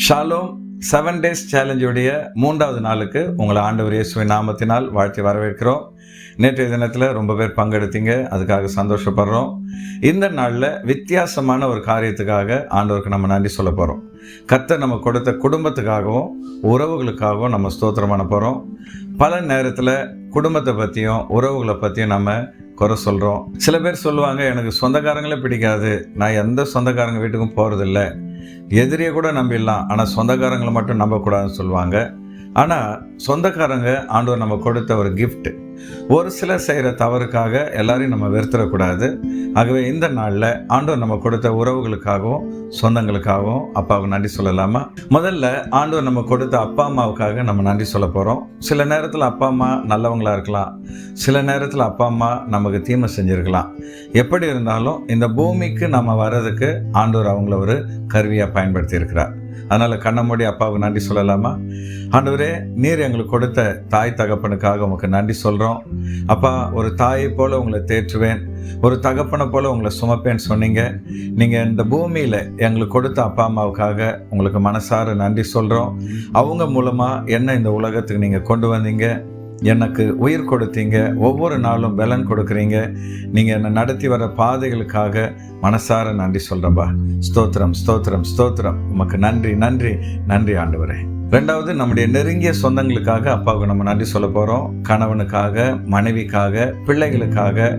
Shalom 7 days சேலஞ்சுடைய 3வது நாளுக்கு உங்களை ஆண்டவர் இயேசுவின் நாமத்தினால் வாழ்த்தி வரவேற்கிறோம். நேற்றைய தினத்தில் ரொம்ப பேர் பங்கெடுத்தீங்க, அதுக்காக சந்தோஷப்படுறோம். இந்த நாளில் வித்தியாசமான ஒரு காரியத்துக்காக ஆண்டவருக்கு நம்ம நன்றி சொல்ல போகிறோம். கர்த்தர் நம்ம கொடுத்த குடும்பத்துக்காகவும் உறவுகளுக்காகவும் நம்ம ஸ்தோத்திரம் பண்ண போகிறோம். பல நேரத்தில் குடும்பத்தை பற்றியும் உறவுகளை பற்றியும் நம்ம குறை சொல்கிறோம். சில பேர் சொல்லுவாங்க, எனக்கு சொந்தக்காரங்களே பிடிக்காது, நான் எந்த சொந்தக்காரங்க வீட்டுக்கும் போகிறதில்ல, எதிரியை கூட நம்பிடலாம், ஆனால் சொந்தக்காரங்களை மட்டும் நம்பக்கூடாதுன்னு சொல்லுவாங்க. ஆனால் சொந்தக்காரங்க ஆண்டவர் நம்ம கொடுத்த ஒரு கிஃப்ட். ஒரு சிலர் செய்கிற தவறுக்காக எல்லாரையும் நம்ம வெறுத்துடக்கூடாது. ஆகவே இந்த நாளில் ஆண்டவர் நம்ம கொடுத்த உறவுகளுக்காகவும் சொந்தங்களுக்காகவும் அப்பாவுக்கு நன்றி சொல்லலாமா? முதல்ல ஆண்டவர் நம்ம கொடுத்த அப்பா அம்மாவுக்காக நம்ம நன்றி சொல்ல போகிறோம். சில நேரத்தில் அப்பா அம்மா நல்லவங்களாக இருக்கலாம், சில நேரத்தில் அப்பா அம்மா நமக்கு தீமை செஞ்சுருக்கலாம். எப்படி இருந்தாலும் இந்த பூமிக்கு நம்ம வர்றதுக்கு ஆண்டவர் அவங்கள ஒரு கருவியாக பயன்படுத்தி இருக்கிறார். அதனால் கண்ணை மூடி அப்பாவுக்கு நன்றி சொல்லலாமா? ஆண்டவரே, நீர் எங்களுக்கு கொடுத்த தாய் தகப்பனுக்காக உங்களுக்கு நன்றி சொல்கிறோம். அப்பா, ஒரு தாயை போல் உங்களை தேற்றுவேன், ஒரு தகப்பனை போல் உங்களை சுமப்பேன்னு சொன்னீங்க. நீங்கள் இந்த பூமியில் எங்களுக்கு கொடுத்த அப்பா அம்மாவுக்காக உங்களுக்கு மனசார நன்றி சொல்கிறோம். அவங்க மூலமாக என்ன இந்த உலகத்துக்கு நீங்கள் கொண்டு வந்தீங்க, எனக்கு உயிர் கொடுத்தீங்க, ஒவ்வொரு நாளும் பலன் கொடுக்குறீங்க. நீங்கள் என்னை நடத்தி வர பாதைகளுக்காக மனசார நன்றி சொல்கிறேன்பா. ஸ்தோத்திரம் ஸ்தோத்திரம் ஸ்தோத்திரம். உமக்கு நன்றி நன்றி நன்றி ஆண்டவரே. ரெண்டாவது, நம்முடைய நெருங்கிய சொந்தங்களுக்காக அப்பாவுக்கு நம்ம நன்றி சொல்ல போகிறோம். கணவனுக்காக, மனைவிக்காக, பிள்ளைகளுக்காக,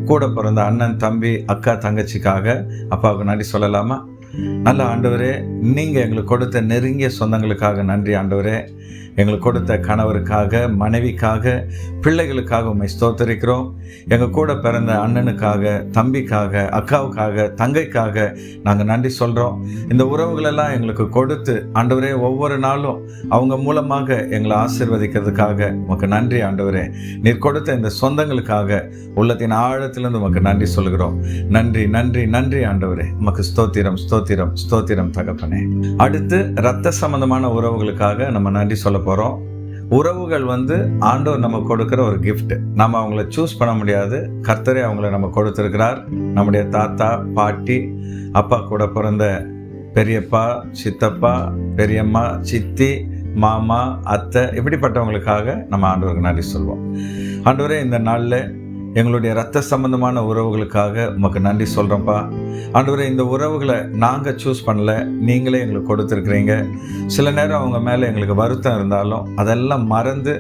கூட பிறந்த அண்ணன் தம்பி அக்கா தங்கச்சிக்காக அப்பாவுக்கு நன்றி சொல்லலாமா? நல்ல ஆண்டவரே, நீங்கள் எங்களுக்கு கொடுத்த நெருங்கிய சொந்தங்களுக்காக நன்றி ஆண்டவரே. எங்களுக்கு கொடுத்த கணவருக்காக, மனைவிக்காக, பிள்ளைகளுக்காக உம்மை ஸ்தோத்தரிக்கிறோம். எங்கள் கூட பிறந்த அண்ணனுக்காக, தம்பிக்காக, அக்காவுக்காக, தங்கைக்காக நாங்கள் நன்றி சொல்கிறோம். இந்த உறவுகளெல்லாம் எங்களுக்கு கொடுத்து ஆண்டவரே ஒவ்வொரு நாளும் அவங்க மூலமாக எங்களை ஆசீர்வதிக்கிறதுக்காக உமக்கு நன்றி ஆண்டவரே. நீர் கொடுத்த இந்த சொந்தங்களுக்காக உள்ளத்தின் ஆழத்திலிருந்து உமக்கு நன்றி சொல்கிறோம். நன்றி நன்றி நன்றி ஆண்டவரே. உமக்கு ஸ்தோத்திரம் ஸ்தோத்திரம் ஸ்தோத்திரம் தகப்பனே. அடுத்து, இரத்த சம்பந்தமான உறவுகளுக்காக நம்ம நன்றி சொல்ல போகிறோம். உறவுகள் ஆண்டவர் நம்ம கொடுக்குற ஒரு கிஃப்ட். நம்ம அவங்கள சூஸ் பண்ண முடியாது. கர்த்தரே அவங்கள நம்ம கொடுத்துருக்கிறார். நம்முடைய தாத்தா, பாட்டி, அப்பா கூட பிறந்த பெரியப்பா, சித்தப்பா, பெரியம்மா, சித்தி, மாமா, அத்தை, இப்படிப்பட்டவங்களுக்காக நம்ம ஆண்டவருக்கு நன்றி சொல்வோம். ஆண்டவரே, இந்த நாளில் எங்களுடைய இரத்த சம்பந்தமான உறவுகளுக்காக உமக்கு நன்றி சொல்கிறோம்ப்பா. ஆண்டவரே, இந்த உறவுகளை நாங்கள் சூஸ் பண்ணல, நீங்களே எங்களுக்கு கொடுத்துருக்குறீங்க. சில நேரம் அவங்க மேலே எங்களுக்கு வருத்தம் இருந்தாலும் அதெல்லாம் மறந்து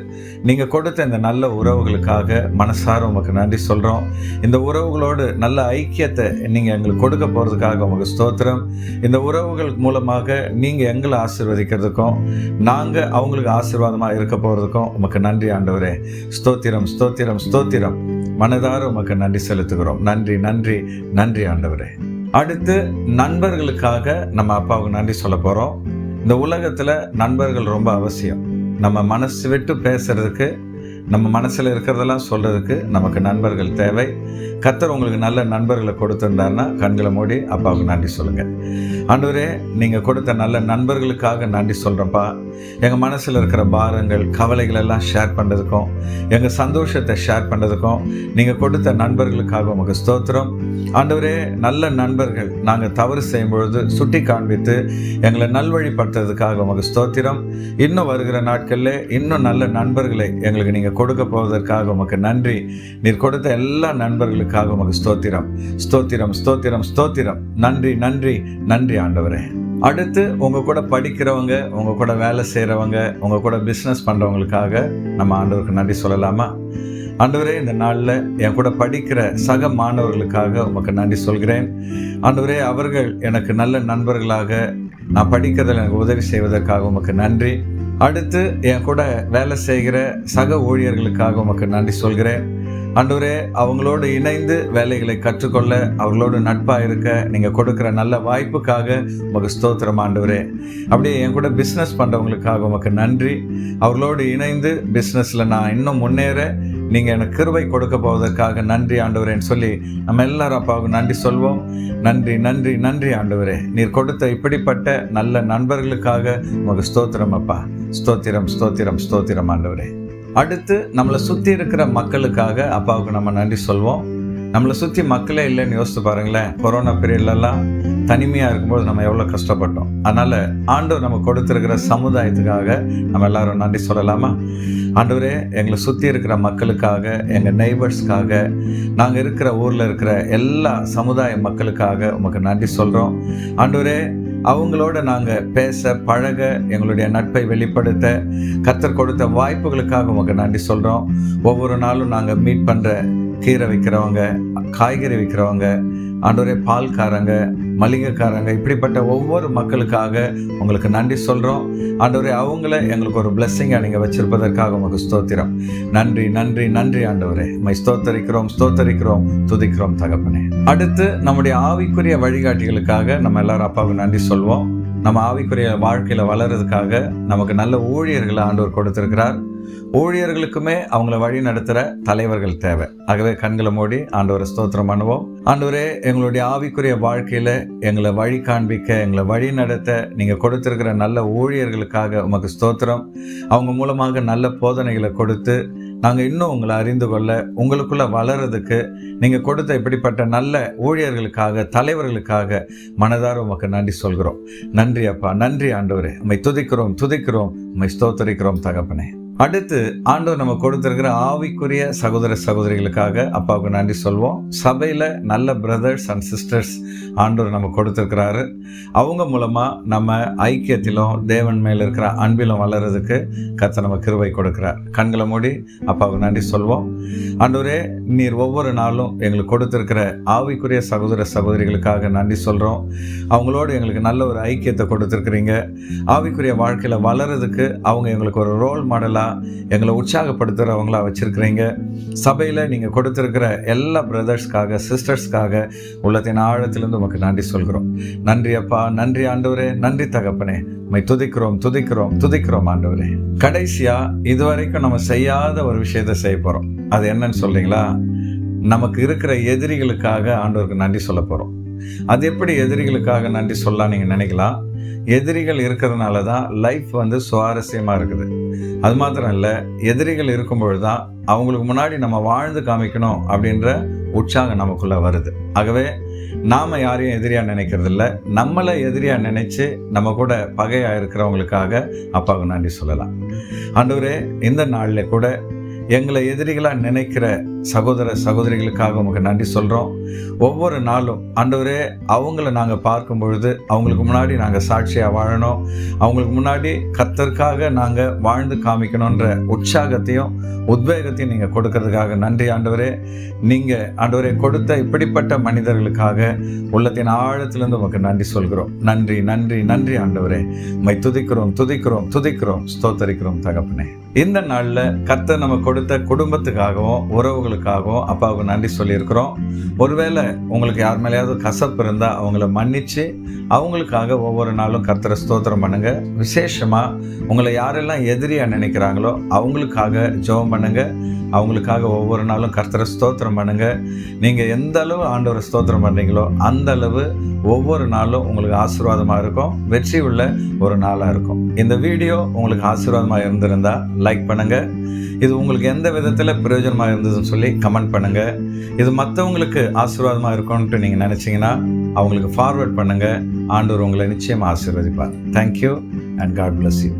நீங்கள் கொடுத்த இந்த நல்ல உறவுகளுக்காக மனசார உமக்கு நன்றி சொல்கிறோம். இந்த உறவுகளோடு நல்ல ஐக்கியத்தை நீங்கள் எங்களுக்கு கொடுக்க போகிறதுக்காக உமக்கு ஸ்தோத்திரம். இந்த உறவுகள் மூலமாக நீங்கள் எங்களை ஆசீர்வதிக்கிறதுக்கும் நாங்கள் அவங்களுக்கு ஆசீர்வாதமாக இருக்க போகிறதுக்கும் உமக்கு நன்றி ஆண்டவரே. ஸ்தோத்திரம் ஸ்தோத்திரம் ஸ்தோத்திரம். மனதார உமக்கு நன்றி செலுத்துகிறோம். நன்றி நன்றி நன்றி ஆண்டவரே. அடுத்து, நண்பர்களுக்காக நம்ம அப்பாவுக்கு நன்றி சொல்ல போகிறோம். இந்த உலகத்தில் நண்பர்கள் ரொம்ப அவசியம். நம்ம மனசு விட்டு பேசுறதுக்கு, நம்ம மனசில் இருக்கிறதெல்லாம் சொல்கிறதுக்கு நமக்கு நண்பர்கள் தேவை. கர்த்தர் உங்களுக்கு நல்ல நண்பர்களை கொடுத்துருந்தாருன்னா கண்களை மூடி அப்பாவுக்கு நன்றி சொல்லுங்கள். ஆண்டவரே, நீங்கள் கொடுத்த நல்ல நண்பர்களுக்காக நன்றி சொல்கிறப்பா. எங்கள் மனசில் இருக்கிற பாரங்கள், கவலைகள் எல்லாம் ஷேர் பண்ணுறதுக்கும், எங்கள் சந்தோஷத்தை ஷேர் பண்ணுறதுக்கும் நீங்கள் கொடுத்த நண்பர்களுக்காக உமக்கு ஸ்தோத்திரம். ஆண்டவரே, நல்ல நண்பர்கள் நாங்கள் தவறு செய்யும் பொழுது சுட்டி காண்பித்து எங்களை நல்வழிப்படுத்துறதுக்காக உமக்கு ஸ்தோத்திரம். இன்னும் வருகிற நாட்களில் இன்னும் நல்ல நண்பர்களை எங்களுக்கு நீங்கள் கொடுக்க போவதற்காக உமக்கு நன்றி. நீர் கொடுத்த எல்லா நண்பர்களுக்காக உமக்கு ஸ்தோத்திரம் ஸ்தோத்திரம் ஸ்தோத்திரம் ஸ்தோத்திரம். நன்றி நன்றி நன்றி ஆண்டவரே. அடுத்து, உங்கள் கூட படிக்கிறவங்க, உங்கள் கூட வேலை செய்கிறவங்க, உங்கள் கூட பிஸ்னஸ் பண்ணுறவங்களுக்காக நம்ம ஆண்டவருக்கு நன்றி சொல்லலாமா? ஆண்டவரே, இந்த நாளில் என் கூட படிக்கிற சக மாணவர்களுக்காக உமக்கு நன்றி சொல்கிறேன். ஆண்டவரே, அவர்கள் எனக்கு நல்ல நண்பர்களாக, நான் படிக்கிறதில் எனக்கு உதவி செய்வதற்காக உமக்கு நன்றி. அடுத்து, என் கூட வேலை செய்கிற சக ஊழியர்களுக்காக உமக்கு நன்றி சொல்கிறேன். ஆண்டவரே, அவங்களோடு இணைந்து வேலைகளை கற்றுக்கொள்ள, அவங்களோடு நட்பாக இருக்க நீங்கள் கொடுக்குற நல்ல வாய்ப்புக்காக உமக்கு ஸ்தோத்திரம் ஆண்டவரே. அப்படியே என் கூட பிஸ்னஸ் பண்ணுறவங்களுக்காக உமக்கு நன்றி. அவர்களோடு இணைந்து பிஸ்னஸில் நான் இன்னும் முன்னேற நீங்கள் எனக்கு கிருபை கொடுக்க போவதற்காக நன்றி ஆண்டவரேன்னு சொல்லி நம்ம எல்லாரும் அப்பாவுக்கு நன்றி சொல்வோம். நன்றி நன்றி நன்றி ஆண்டவரே. நீர் கொடுத்த இப்படிப்பட்ட நல்ல நண்பர்களுக்காக உமக்கு ஸ்தோத்திரம் அப்பா. ஸ்தோத்திரம் ஸ்தோத்திரம் ஸ்தோத்திரம் ஆண்டவரே. அடுத்து, நம்மளை சுற்றி இருக்கிற மக்களுக்காக அப்பாவுக்கு நம்ம நன்றி சொல்வோம். நம்மளை சுற்றி மக்களே இல்லைன்னு யோசித்து பாருங்களேன். கொரோனா பீரியட்லலாம் தனிமையாக இருக்கும்போது நம்ம எவ்வளோ கஷ்டப்பட்டோம். அதனால் ஆண்டவர் நம்ம கொடுத்துருக்கிற சமுதாயத்துக்காக நம்ம எல்லாரும் நன்றி சொல்லலாமா? ஆண்டவரே, எங்களை சுற்றி இருக்கிற மக்களுக்காக, எங்கள் நெய்பர்ஸ்க்காக, நாங்கள் இருக்கிற ஊரில் இருக்கிற எல்லா சமுதாய மக்களுக்காக உமக்கு நன்றி சொல்கிறோம். ஆண்டவரே, அவங்களோட நாங்கள் பேச பழக, எங்களுடைய நட்பை வெளிப்படுத்த கர்த்தர் கொடுத்த வாய்ப்புகளுக்காக உமக்கு நன்றி சொல்கிறோம். ஒவ்வொரு நாளும் நாங்கள் மீட் பண்ணுற கீரை விற்கிறவங்க, காய்கறி விற்கிறவங்க, ஆண்டவரே பால்காரங்க, மளிகைக்காரங்க, இப்படிப்பட்ட ஒவ்வொரு மக்களுக்காக உங்களுக்கு நன்றி சொல்கிறோம். ஆண்டவரே, அவங்கள எங்களுக்கு ஒரு பிளெஸ்ஸிங்காக நீங்கள் வச்சிருப்பதற்காக உங்களுக்கு ஸ்தோத்திரம். நன்றி நன்றி நன்றி ஆண்டவரே. உம்மை ஸ்தோத்தரிக்கிறோம் ஸ்தோத்தரிக்கிறோம் துதிக்கிறோம் தகப்பனே. அடுத்து நம்முடைய ஆவிக்குரிய வழிகாட்டிகளுக்காக நம்ம எல்லாரும் அப்பாவுக்கு நன்றி சொல்வோம். நம்ம ஆவிக்குரிய வாழ்க்கையில் வளர்றதுக்காக நமக்கு நல்ல ஊழியர்களை ஆண்டவர் கொடுத்திருக்கிறார். ஊழியர்களுக்குமே அவங்கள வழி நடத்துகிற தலைவர்கள் தேவை. ஆகவே கண்களை மூடி ஆண்டவரை ஸ்தோத்திரம் பண்ணுவோம். ஆண்டவரே, எங்களுடைய ஆவிக்குரிய வாழ்க்கையில் எங்களை வழி காண்பிக்க, எங்களை வழி நடத்த நீங்கள் கொடுத்திருக்கிற நல்ல ஊழியர்களுக்காக உமக்கு ஸ்தோத்திரம். அவங்க மூலமாக நல்ல போதனைகளை கொடுத்து நாங்கள் இன்னும் உங்களை அறிந்து கொள்ள, உங்களுக்குள்ள வளர்றதுக்கு நீங்கள் கொடுத்த இப்படிப்பட்ட நல்ல ஊழியர்களுக்காக, தலைவர்களுக்காக மனதார உமக்கு நன்றி சொல்கிறோம். நன்றி அப்பா, நன்றி ஆண்டவரே. உம்மை துதிக்கிறோம் துதிக்கிறோம், உம்மை ஸ்தோத்தரிக்கிறோம் தகப்பனே. அடுத்து ஆண்டவர் நம்ம கொடுத்திருக்கிற ஆவிக்குரிய சகோதர சகோதரிகளுக்காக அப்பாவுக்கு நன்றி சொல்வோம். சபையில் நல்ல பிரதர்ஸ் அண்ட் சிஸ்டர்ஸ் ஆண்டவர் நம்ம கொடுத்துருக்கிறாரு. அவங்க மூலமாக நம்ம ஐக்கியத்திலும் தேவன் மேல் இருக்கிற அன்பிலும் வளர்கிறதுக்கு கர்த்தர் நம்ம கிருபை கொடுக்கிறார். கண்களை மூடி அப்பாவுக்கு நன்றி சொல்வோம். ஆண்டவரே, நீர் ஒவ்வொரு நாளும் எங்களுக்கு கொடுத்துருக்கிற ஆவிக்குரிய சகோதர சகோதரிகளுக்காக நன்றி சொல்கிறோம். அவங்களோடு எங்களுக்கு நல்ல ஒரு ஐக்கியத்தை கொடுத்துருக்குறீங்க. ஆவிக்குரிய வாழ்க்கையில் வளர்கிறதுக்கு அவங்க எங்களுக்கு ஒரு ரோல் மாடலாக, எங்களை உற்சாகப்படுத்துகிறவங்களா வச்சிருக்கிறீங்க. சபையில் நீங்கள் கொடுத்துருக்கிற எல்லா பிரதர்ஸ்க்காக, சிஸ்டர்ஸ்க்காக உள்ளத்தின் ஆழத்திலிருந்து உமக்கு நன்றி சொல்கிறோம். நன்றி அப்பா, நன்றி ஆண்டவரே, நன்றி தகப்பனே. உம்மை துதிக்கிறோம் துதிக்கிறோம் துதிக்கிறோம் ஆண்டவரே. கடைசியா இதுவரைக்கும் நம்ம செய்யாத ஒரு விஷயத்தை செய்ய போகிறோம். அது என்னன்னு சொல்றீங்களா? நமக்கு இருக்கிற எதிரிகளுக்காக ஆண்டவருக்கு நன்றி சொல்ல போகிறோம். அது எப்படி எதிரிகளுக்காக நன்றி சொல்லலாம் நீங்கள் நினைக்கலாம். எதிரிகள் இருக்கிறதுனால தான் லைஃப் சுவாரஸ்யமாக இருக்குது. அது மாத்திரம் இல்லை, எதிரிகள் இருக்கும்பொழுது தான் அவங்களுக்கு முன்னாடி நம்ம வாழ்ந்து காமிக்கணும் அப்படின்ற உற்சாகம் நமக்குள்ளே வருது. ஆகவே நாம் யாரையும் எதிரியாக நினைக்கிறது இல்லை, நம்மளை எதிரியாக நினைச்சு நம்ம கூட பகையாக இருக்கிறவங்களுக்காக அப்பாவுக்கு நன்றி சொல்லலாம். ஆண்டவரே, இந்த நாளில் கூட எங்களை எதிரிகளாக நினைக்கிற சகோதர சகோதரிகளுக்காக உமக்கு நன்றி சொல்கிறோம். ஒவ்வொரு நாளும் ஆண்டவரே, அவங்கள நாங்கள் பார்க்கும் பொழுது அவங்களுக்கு முன்னாடி நாங்கள் சாட்சியாக வாழணும், அவங்களுக்கு முன்னாடி கர்த்தருக்காக நாங்கள் வாழ்ந்து காமிக்கணுன்ற உற்சாகத்தையும் உத்வேகத்தையும் நீங்கள் கொடுக்கறதுக்காக நன்றி ஆண்டவரே. நீங்கள் ஆண்டவரே கொடுத்த இப்படிப்பட்ட மனிதர்களுக்காக உள்ளத்தின் ஆழத்திலிருந்து உமக்கு நன்றி சொல்கிறோம். நன்றி நன்றி நன்றி ஆண்டவரே. உம்மை துதிக்கிறோம் துதிக்கிறோம் துதிக்கிறோம் ஸ்தோத்தரிக்கிறோம் தகப்பனே. இந்த நாளில் கர்த்தர் நம்ம கொடுத்த குடும்பத்துக்காகவும் உறவுகளுக்காகவும் அப்பாவுக்கு நன்றி சொல்லியிருக்கிறோம். ஒருவேளை உங்களுக்கு யார் மேலேயாவது கசப்பு இருந்தால் அவங்கள மன்னித்து அவங்களுக்காக ஒவ்வொரு நாளும் கர்த்தரை ஸ்தோத்திரம் பண்ணுங்க. விசேஷமாக உங்களை யாரெல்லாம் எதிரியாக நினைக்கிறாங்களோ அவங்களுக்காக ஜெபம் பண்ணுங்க. அவங்களுக்காக ஒவ்வொரு நாளும் கர்த்தரை ஸ்தோத்திரம் பண்ணுங்க. நீங்கள் எந்த அளவு ஆண்டவரை ஸ்தோத்திரம் பண்ணுறீங்களோ அந்த அளவு ஒவ்வொரு நாளும் உங்களுக்கு ஆசீர்வாதமாக இருக்கும், வெற்றி உள்ள ஒரு நாளாக இருக்கும். இந்த வீடியோ உங்களுக்கு ஆசீர்வாதமாக இருந்திருந்தால் லைக் பண்ணுங்கள். இது உங்களுக்கு எந்த விதத்தில் பிரயோஜனமாக இருந்ததுன்னு சொல்லி கமெண்ட் பண்ணுங்கள். இது மற்றவங்களுக்கு ஆசீர்வாதமாக இருக்கும்ன்ட்டு நீங்கள் நினச்சிங்கன்னா அவங்களுக்கு ஃபார்வர்ட் பண்ணுங்கள். ஆண்டவர் உங்களை நிச்சயமாக ஆசீர்வதிப்பார். Thank you and God bless you.